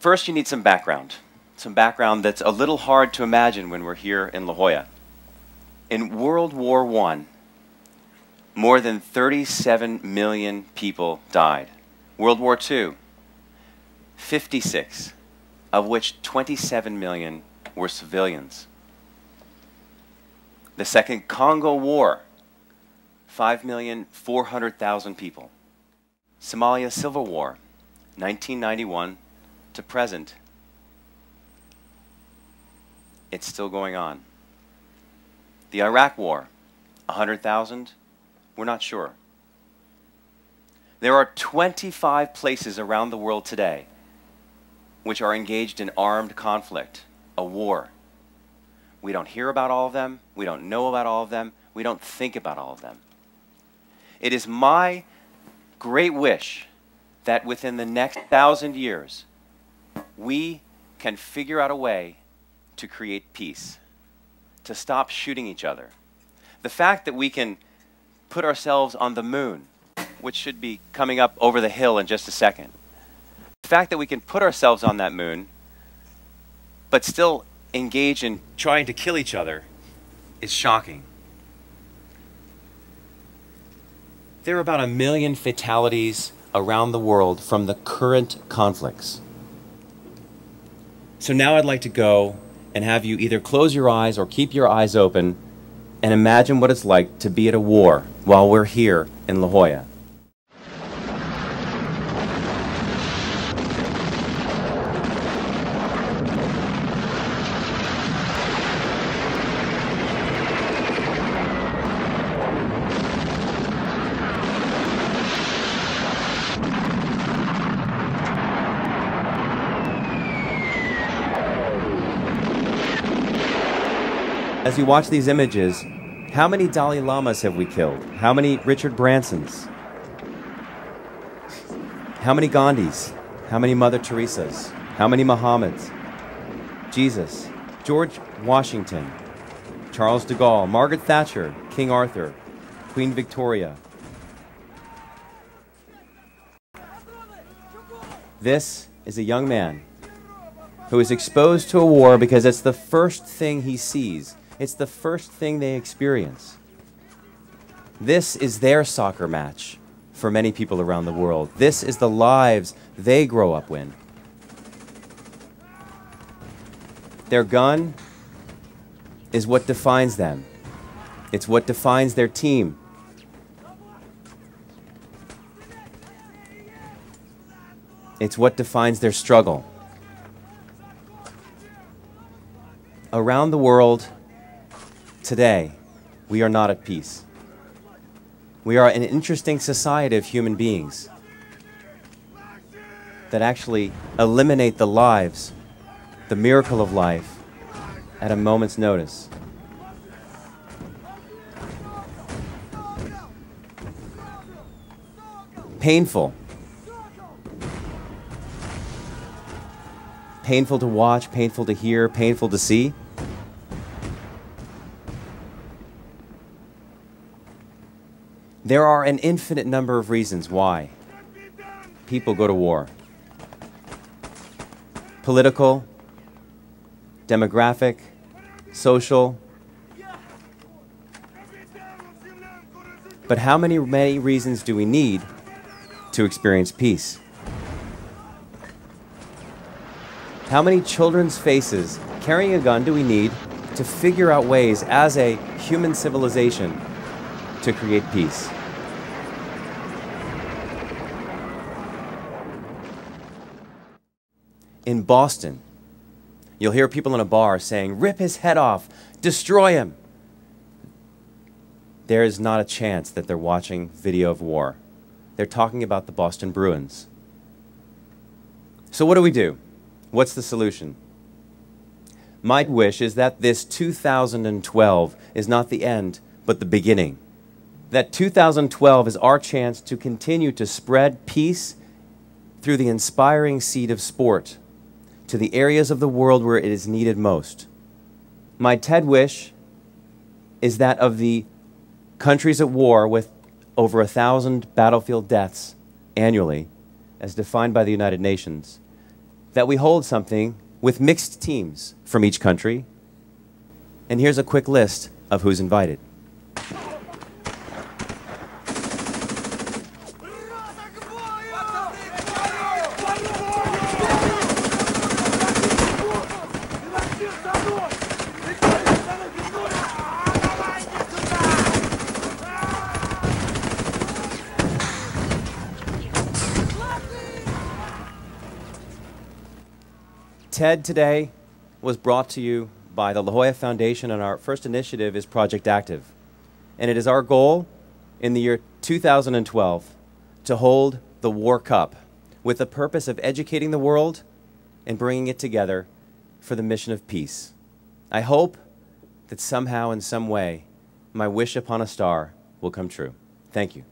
First, you need some background that's a little hard to imagine when we're here in La Jolla. In World War I, more than 37 million people died. World War II, 56, of which 27 million were civilians. The Second Congo War, 5,400,000 people. Somalia Civil War, 1991 to present. It's still going on. The Iraq War, 100,000, we're not sure. There are 25 places around the world today which are engaged in armed conflict, a war. We don't hear about all of them, we don't know about all of them, we don't think about all of them. It is my great wish that within the next 1,000 years, we can figure out a way to create peace, to stop shooting each other. The fact that we can put ourselves on the moon, which should be coming up over the hill in just a second. The fact that we can put ourselves on that moon, but still engage in trying to kill each other, is shocking. There are about 1 million fatalities around the world from the current conflicts. So now I'd like to go and have you either close your eyes or keep your eyes open and imagine what it's like to be at a war while we're here in La Jolla. As you watch these images, how many Dalai Lamas have we killed? How many Richard Bransons? How many Gandhis? How many Mother Teresas? How many Muhammads? Jesus, George Washington, Charles de Gaulle, Margaret Thatcher, King Arthur, Queen Victoria. This is a young man who is exposed to a war because it's the first thing he sees. It's the first thing they experience. This is their soccer match for many people around the world. This is the lives they grow up in. Their gun is what defines them. It's what defines their team. It's what defines their struggle. Around the world, today, we are not at peace. We are an interesting society of human beings that actually eliminate the lives, the miracle of life, at a moment's notice. Painful. Painful to watch, painful to hear, painful to see. There are an infinite number of reasons why people go to war. Political, demographic, social. But how many reasons do we need to experience peace? How many children's faces carrying a gun do we need to figure out ways as a human civilization to create peace? In Boston, you'll hear people in a bar saying, "Rip his head off, destroy him." There is not a chance that they're watching video of war. They're talking about the Boston Bruins. So what do we do? What's the solution? My wish is that this 2012 is not the end, but the beginning. That 2012 is our chance to continue to spread peace through the inspiring seed of sport to the areas of the world where it is needed most. My TED wish is that of the countries at war with over 1,000 battlefield deaths annually, as defined by the United Nations, that we hold something with mixed teams from each country. And here's a quick list of who's invited. TED today was brought to you by the La Jolla Foundation, and our first initiative is Project Active. And it is our goal in the year 2012 to hold the War Cup with the purpose of educating the world and bringing it together for the mission of peace. I hope that somehow, in some way, my wish upon a star will come true. Thank you.